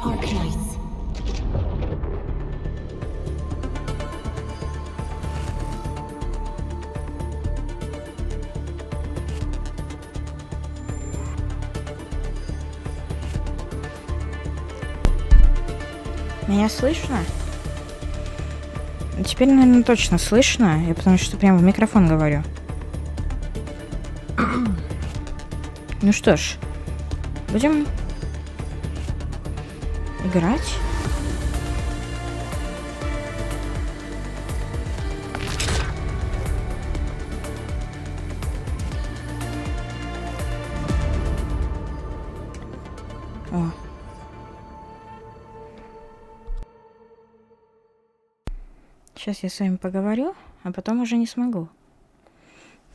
ARKNIGHTS. Меня слышно? Теперь, наверное, точно слышно, я потому что прямо в микрофон говорю. Ну что ж, будем играть. О. Сейчас я с вами поговорю, а потом уже не смогу.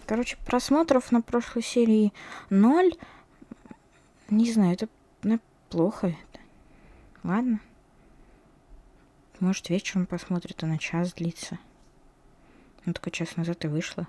Короче, просмотров на прошлой серии 0. Не знаю, это плохо. Ладно. Может, вечером посмотрит, а на час длится. Ну, только час назад и вышла.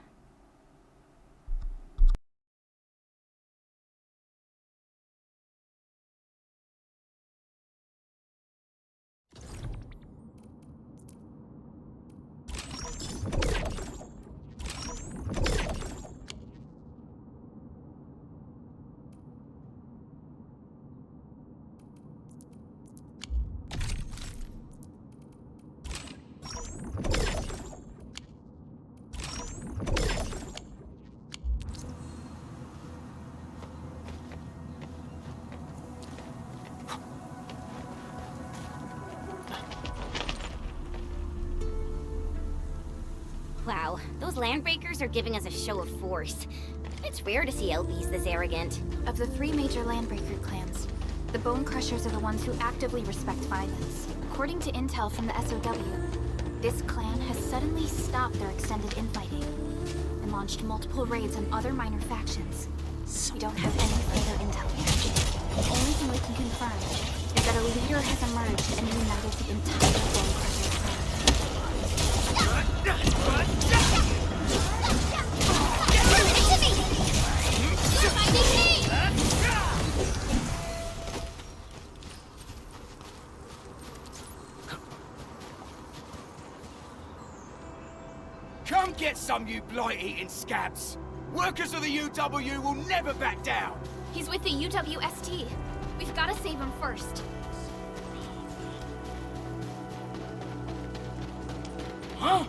Wow, those landbreakers are giving us a show of force. It's rare to see LBs this arrogant. Of the three major landbreaker clans, the Bone Crushers are the ones who actively respect violence. According to intel from the SOW, this clan has suddenly stopped their extended infighting and launched multiple raids on other minor factions. We don't have any further intel yet. The only thing we can confirm is that a leader has emerged and united the entire Bone Crusher clan. Come get some, you blight-eating scabs! Workers of the UW will never back down! He's with the UWST. We've got to save him first. Huh?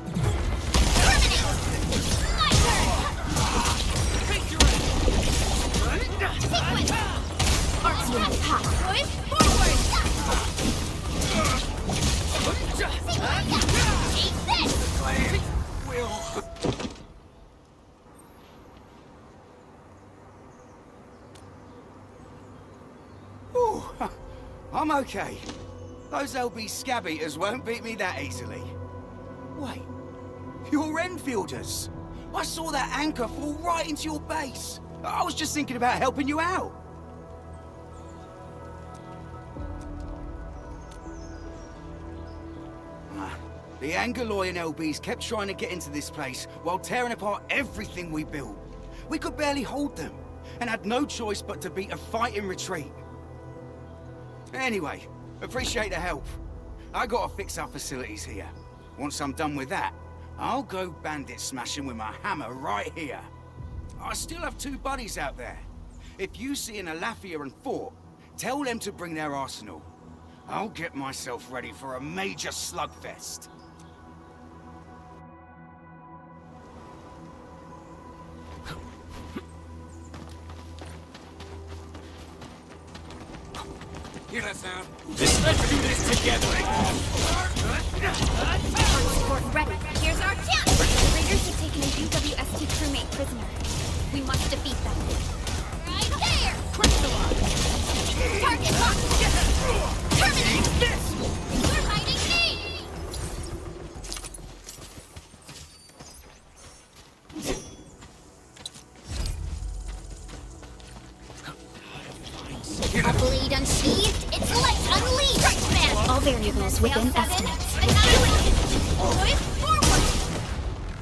Ooh, I'm okay. Those LB scab eaters won't beat me that easily. Wait, you're Enfielders. I saw that anchor fall right into your base. I was just thinking about helping you out. The Angaloyan LBs kept trying to get into this place while tearing apart everything we built. We could barely hold them, and had no choice but to beat a fighting retreat. Anyway, appreciate the help. I gotta fix our facilities here. Once I'm done with that, I'll go bandit smashing with my hammer right here. I still have two buddies out there. If you see an Alafia and Fort, tell them to bring their arsenal. I'll get myself ready for a major slugfest. Hear that sound? Let's do this together! Support ready. Here's our chance! The raiders have taken a UWST crewmate prisoner. We must defeat them. Right there! Target locked! Terminate this! We're fighting me! A blade unsheathed, its light unleashed! Man, All variables within estimates.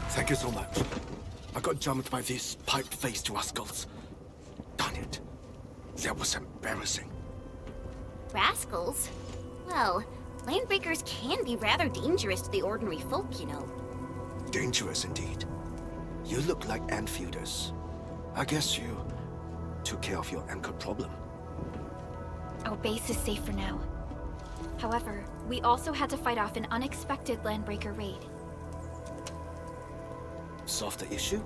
Thank you so much. I got jumped by these pipe-faced rascals. Darn it. That was embarrassing. Rascals? Well, landbreakers can be rather dangerous to the ordinary folk, you know. Dangerous indeed. You look like Enfielders. I guess you took care of your anchor problem. Our base is safe for now. However, we also had to fight off an unexpected landbreaker raid. Solve the issue?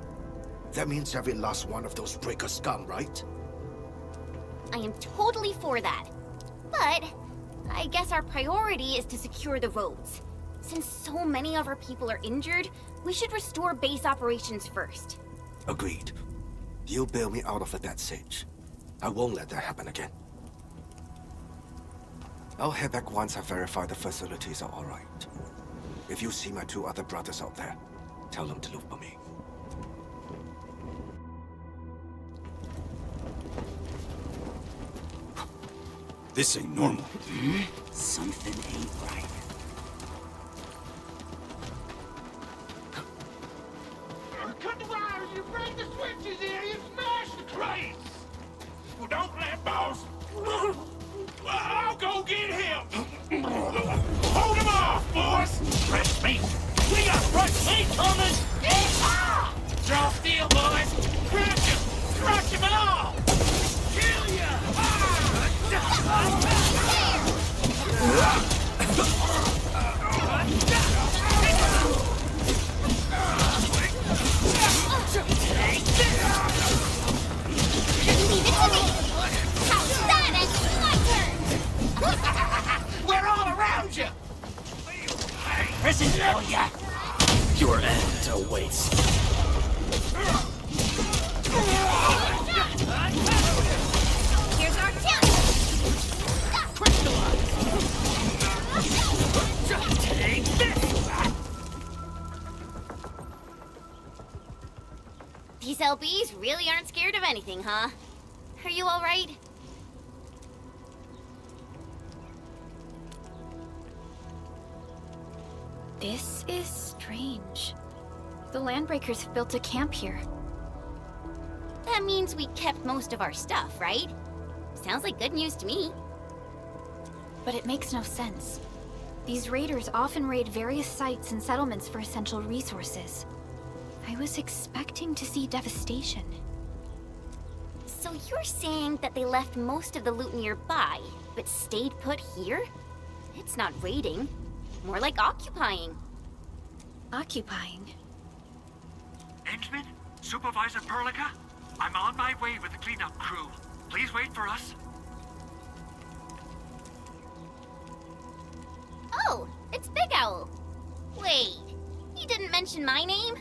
That means every last one of those breaker scum, right? I am totally for that. But I guess our priority is to secure the roads. Since so many of our people are injured, we should restore base operations first. Agreed. You bail me out of a dead stage. I won't let that happen again. I'll head back once I verify the facilities are alright. If you see my 2 other brothers out there, tell them to look for me. This ain't normal. Something ain't right. Cut the wires, you break the switches here, you smash the crates! Well, don't let boss. I'll go get him! Hold him off, boys! Fresh meat! We got fresh meat coming! Yeehaw! Draw steel, boys! Crush him and all! Kill ya! Leave it to me! How's that? And my turn! We're all around you! Prison hell ya! Your end awaits. Here's our chance! Take this! These LBs really aren't scared of anything, huh? Are you alright? This is strange. The landbreakers have built a camp here. That means we kept most of our stuff, right? Sounds like good news to me. But it makes no sense. These raiders often raid various sites and settlements for essential resources. I was expecting to see devastation. So you're saying that they left most of the loot nearby, but stayed put here? It's not raiding. More like occupying. Occupying? Henchman? Supervisor Perlica? I'm on my way with the cleanup crew. Please wait for us. Oh, it's Big Owl. Wait, he didn't mention my name?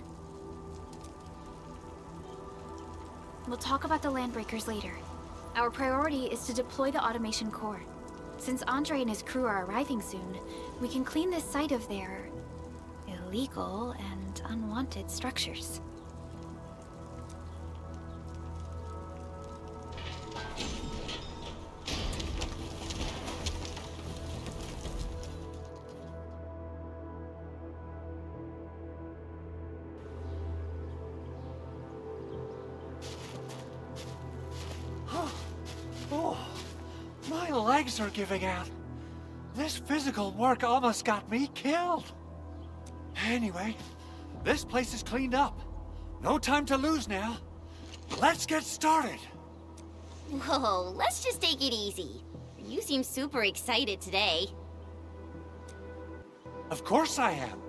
We'll talk about the landbreakers later. Our priority is to deploy the automation core. Since Andre and his crew are arriving soon, we can clean this site of their illegal and unwanted structures. Oh, my legs are giving out. This physical work almost got me killed. Anyway, this place is cleaned up. No time to lose now. Let's get started. Whoa, let's just take it easy. You seem super excited today. Of course I am.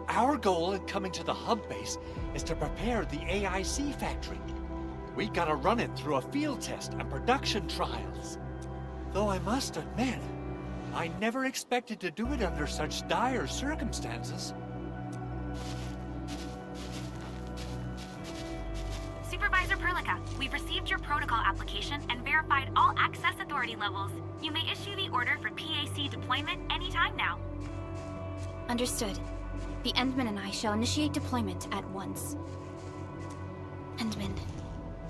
Our goal in coming to the hub base is to prepare the AIC factory. We gotta run it through a field test and production trials. Though I must admit, I never expected to do it under such dire circumstances. Supervisor Perlica, we've received your protocol application and verified all access authority levels. You may issue the order for PAC deployment anytime now. Understood. The Endman and I shall initiate deployment at once. Endman,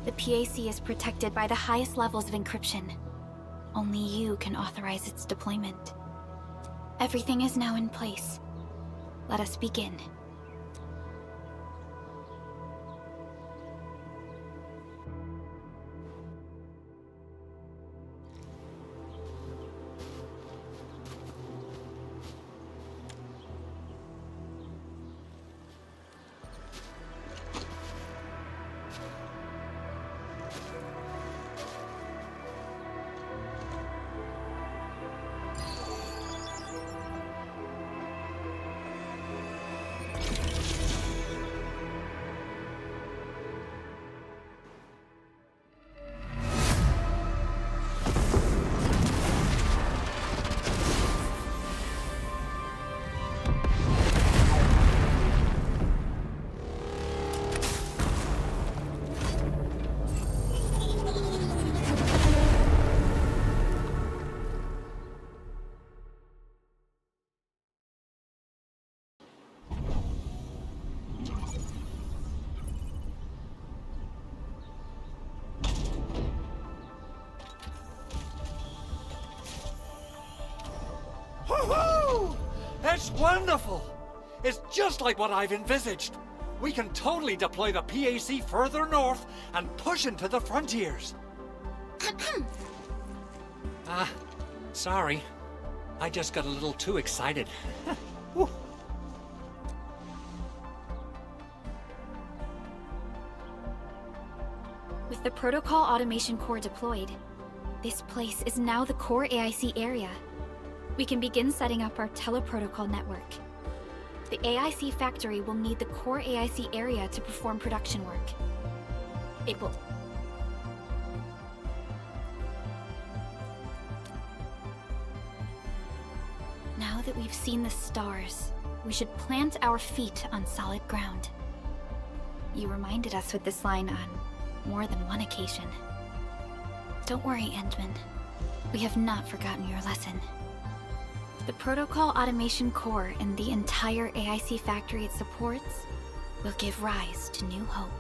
the PAC is protected by the highest levels of encryption. Only you can authorize its deployment. Everything is now in place. Let us begin. It's wonderful! It's just like what I've envisaged. We can totally deploy the PAC further north and push into the frontiers. Sorry. I just got a little too excited. Whew. With the Protocol Automation Core deployed, this place is now the core AIC area. We can begin setting up our teleprotocol network. The AIC factory will need the core AIC area to perform production work. It will... Now that we've seen the stars, we should plant our feet on solid ground. You reminded us with this line on more than one occasion. Don't worry, Endman. We have not forgotten your lesson. The Protocol Automation Core and the entire AIC factory it supports will give rise to new hope.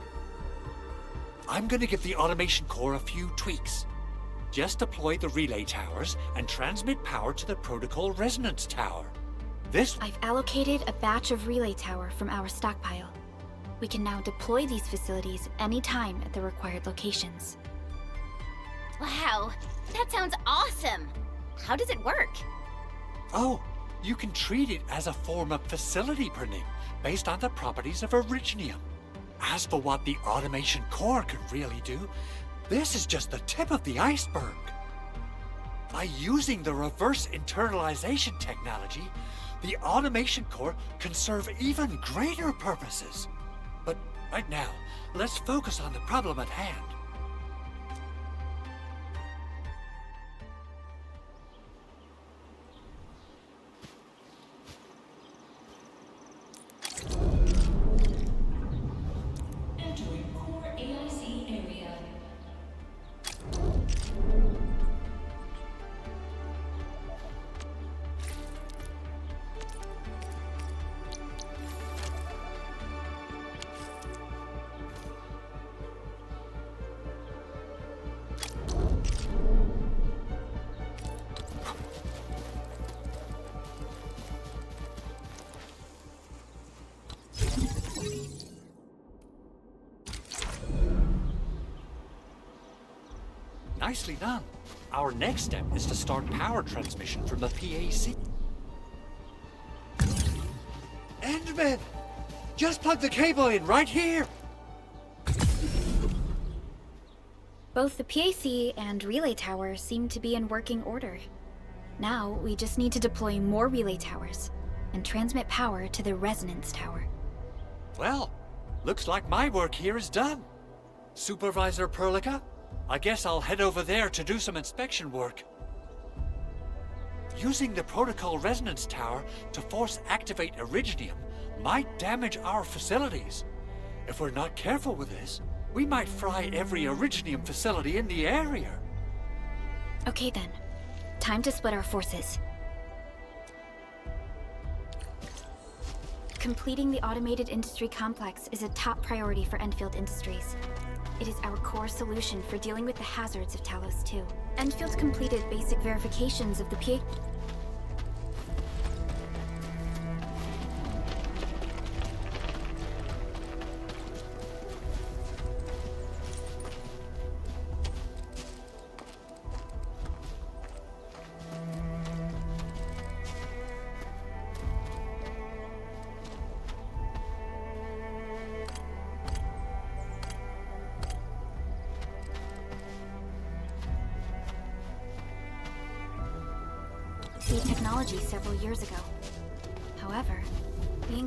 I'm gonna give the Automation Core a few tweaks. Just deploy the relay towers and transmit power to the Protocol Resonance Tower. I've allocated a batch of relay tower from our stockpile. We can now deploy these facilities anytime at the required locations. Wow, that sounds awesome! How does it work? Oh, you can treat it as a form of facility printing based on the properties of Originium. As for what the Automation Core can really do, this is just the tip of the iceberg. By using the reverse internalization technology, the Automation Core can serve even greater purposes. But right now, let's focus on the problem at hand. Entering core AIC area. Nicely done. Our next step is to start power transmission from the PAC. Endman! Just plug the cable in right here! Both the PAC and relay tower seem to be in working order. Now, we just need to deploy more relay towers and transmit power to the resonance tower. Well, looks like my work here is done. Supervisor Perlica, I guess I'll head over there to do some inspection work. Using the Protocol Resonance Tower to force activate Originium might damage our facilities. If we're not careful with this, we might fry every Originium facility in the area. Okay then, time to split our forces. Completing the automated industry complex is a top priority for Enfield Industries. It is our core solution for dealing with the hazards of Talos 2. Enfield completed basic verifications of the PA... technology several years ago. However, we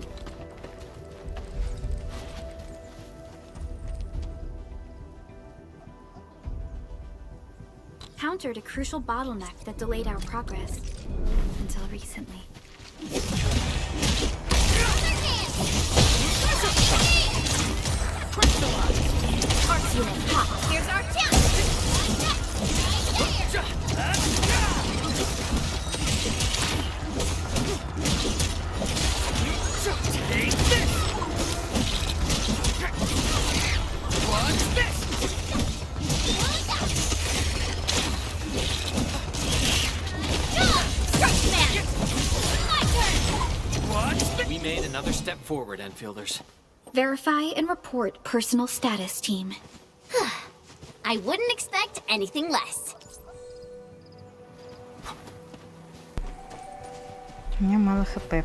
encountered a crucial bottleneck that delayed our progress until recently. Parts unit hot. Here's our chance! Take this! What's this? Strike man! My turn! Step forward, Enfielders. Verify and report personal status, team. I wouldn't expect anything less. У меня мало хп.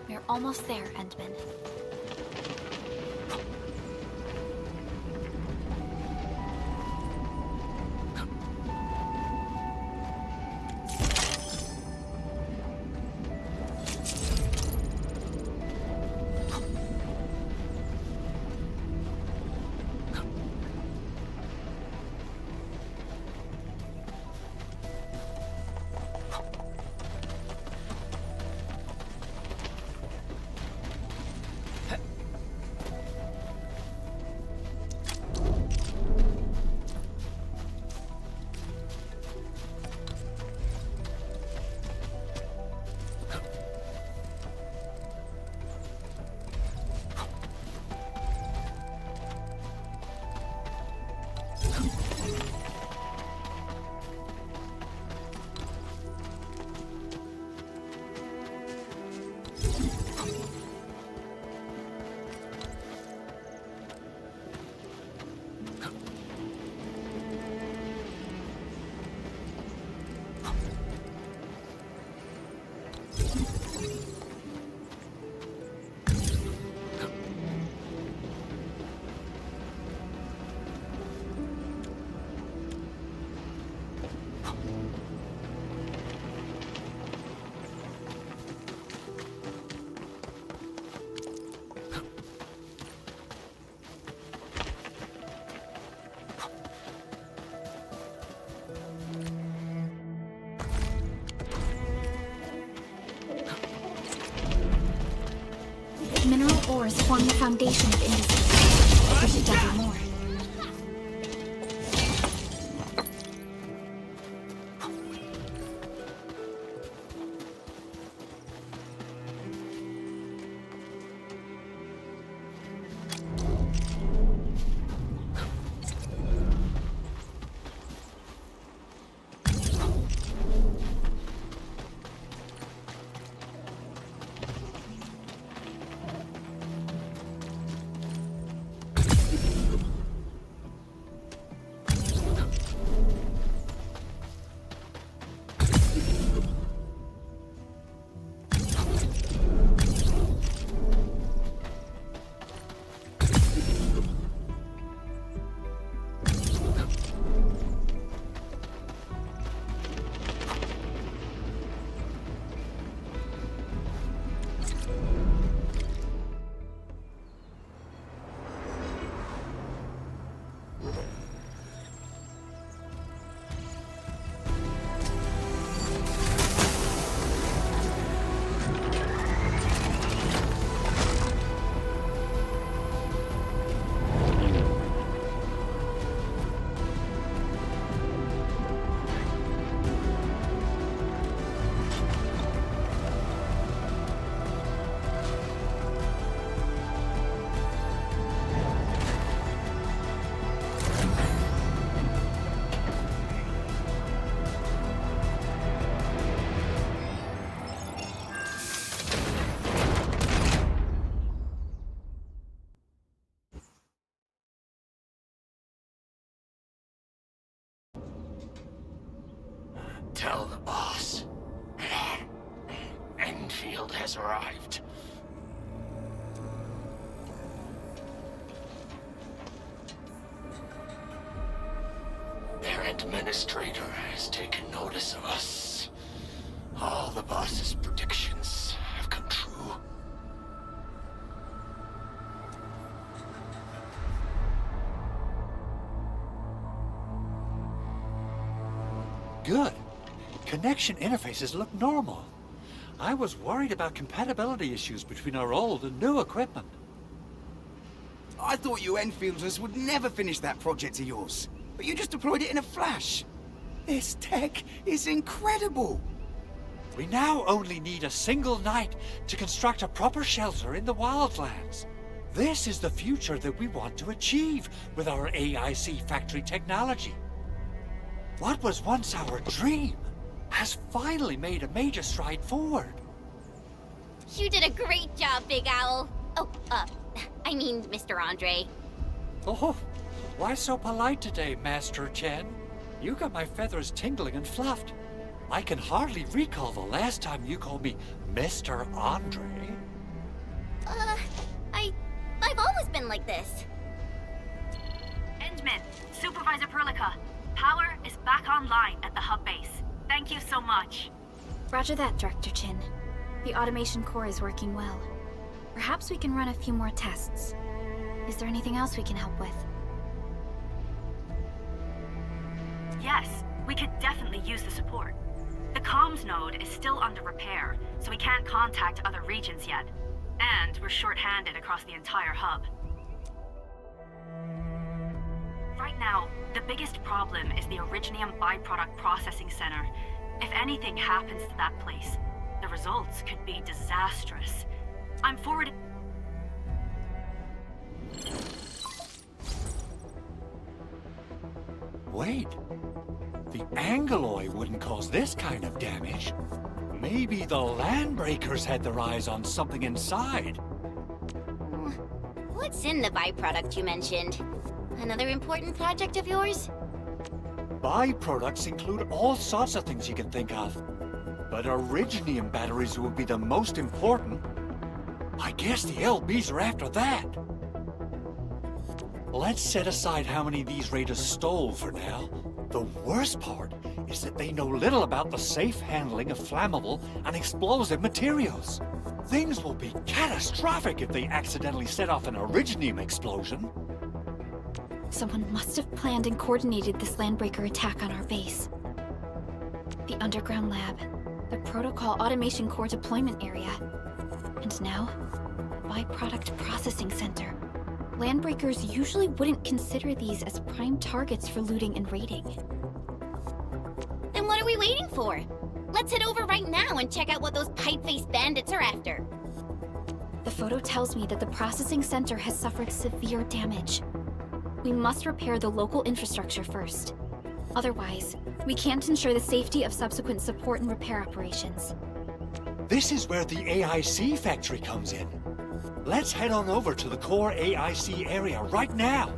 We're almost there, Endman. Mineral ores form the foundation of industry. We should gather more. Tell the boss. Enfield has arrived. Their administrator has taken notice of us. All the boss's predictions have come true. Good. Connection interfaces look normal. I was worried about compatibility issues between our old and new equipment. I thought you Enfielders would never finish that project of yours, but you just deployed it in a flash. This tech is incredible. We now only need a single night to construct a proper shelter in the wildlands. This is the future that we want to achieve with our AIC factory technology. What was once our dream has finally made a major stride forward. You did a great job, Big Owl. Oh, I mean, Mr. Andre. Oh, why so polite today, Master Chen? You got my feathers tingling and fluffed. I can hardly recall the last time you called me Mr. Andre. I've always been like this. Endman, Supervisor Perlica, power is back online at the hub base. Thank you so much. Roger that, Director Chin. The automation core is working well. Perhaps we can run a few more tests. Is there anything else we can help with? Yes, we could definitely use the support. The comms node is still under repair, so we can't contact other regions yet. And we're short-handed across the entire hub. Right now, the biggest problem is the Originium byproduct processing center. If anything happens to that place, the results could be disastrous. I'm forwarding... Wait, the Angeloy wouldn't cause this kind of damage. Maybe the Landbreakers had their eyes on something inside. What's in the byproduct you mentioned? Another important project of yours? Byproducts include all sorts of things you can think of. But Originium batteries would be the most important. I guess the LBs are after that. Let's set aside how many these raiders stole for now. The worst part is that they know little about the safe handling of flammable and explosive materials. Things will be catastrophic if they accidentally set off an Originium explosion. Someone must have planned and coordinated this Landbreaker attack on our base. The underground lab, the protocol automation core deployment area, and now, the byproduct processing center. Landbreakers usually wouldn't consider these as prime targets for looting and raiding. Then what are we waiting for? Let's head over right now and check out what those pipe-faced bandits are after. The photo tells me that the processing center has suffered severe damage. We must repair the local infrastructure first. Otherwise, we can't ensure the safety of subsequent support and repair operations. This is where the AIC factory comes in. Let's head on over to the core AIC area right now.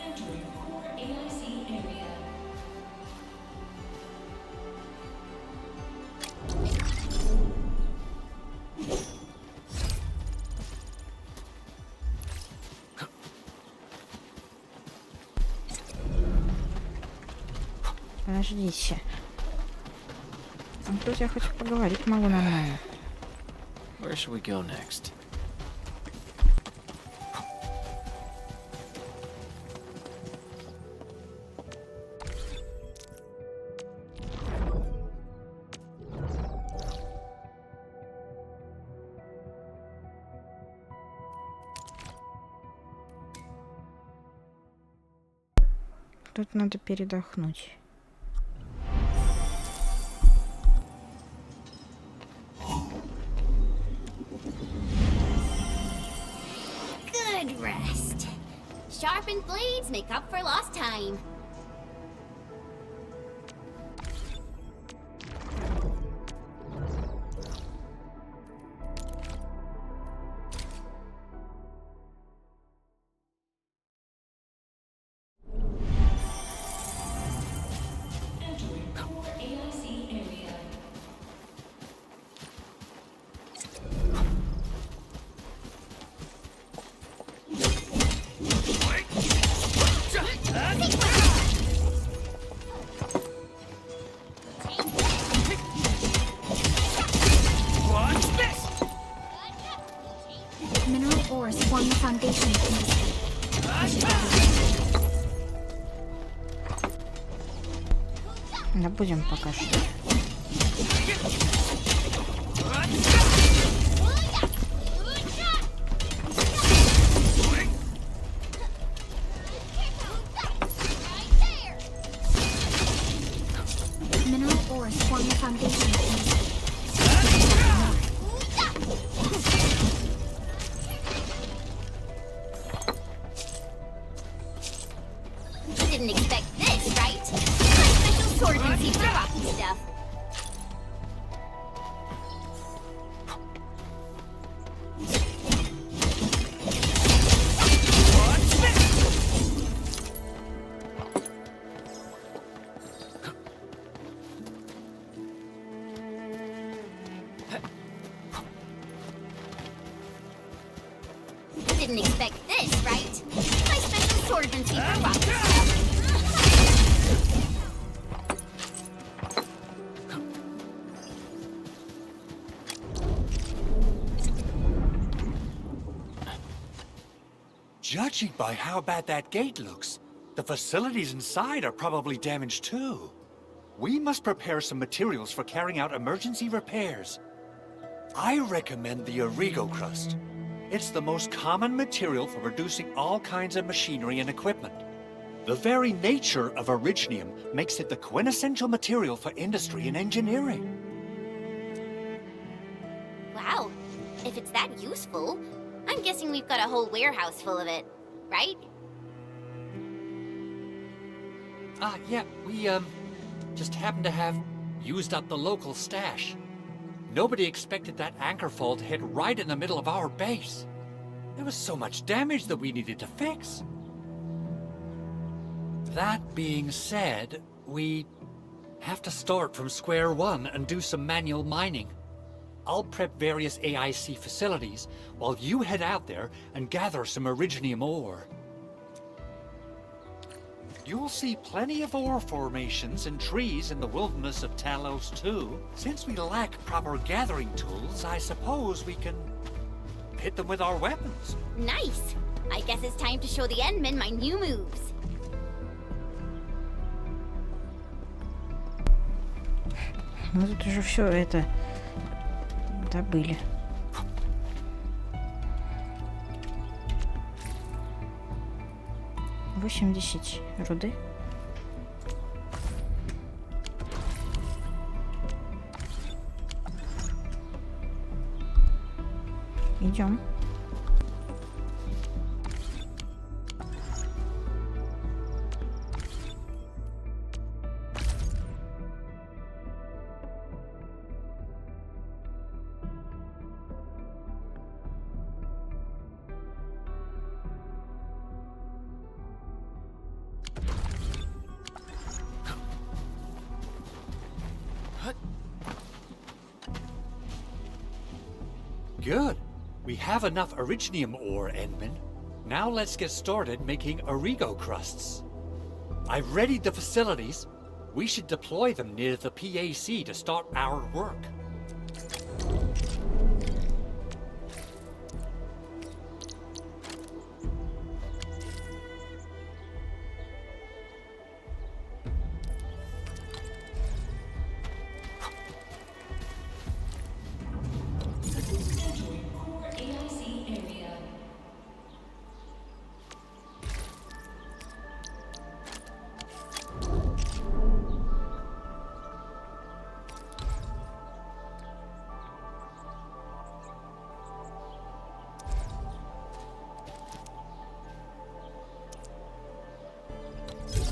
Entering core AIC area. Подождите. А тут я хоть поговорить могу нормально. Where should we go next? Тут надо передохнуть. Good rest. Sharpened blades make up for lost time. Entering core AIC area. Mineral ores form the foundation of industry. Да будем пока что. Mineral ores form the foundation of industry. You didn't expect this, right? My special swordsmancy for rocky stuff. You didn't expect this, right? My special swordsmancy for rocky stuff. Judging by how bad that gate looks, the facilities inside are probably damaged too. We must prepare some materials for carrying out emergency repairs. I recommend the Origo crust. It's the most common material for producing all kinds of machinery and equipment. The very nature of originium makes it the quintessential material for industry and engineering. Wow, if it's that useful, I'm guessing we've got a whole warehouse full of it, right? Yeah, we, just happened to have used up the local stash. Nobody expected that anchor fall to hit right in the middle of our base. There was so much damage that we needed to fix. That being said, we have to start from square one and do some manual mining. I'll prep various AIC facilities while you head out there and gather some originium ore. You'll see plenty of ore formations and trees in the wilderness of Talos too. Since we lack proper gathering tools, I suppose we can hit them with our weapons. Nice! I guess it's time to show the Endmen my new moves. Мы тут уже все это добыли. $80 руды. Идем. Good. We have enough originium ore, Endman. Now let's get started making Origo crusts. I've readied the facilities. We should deploy them near the PAC to start our work. Entering core AIC area.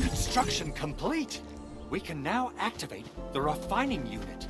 Construction complete. We can now activate the refining unit.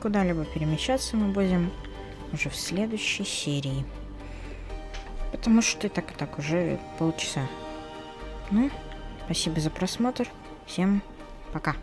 куда-либо перемещаться мы будем уже в следующей серии. Потому что и так уже полчаса. Ну, спасибо за просмотр. Всем пока.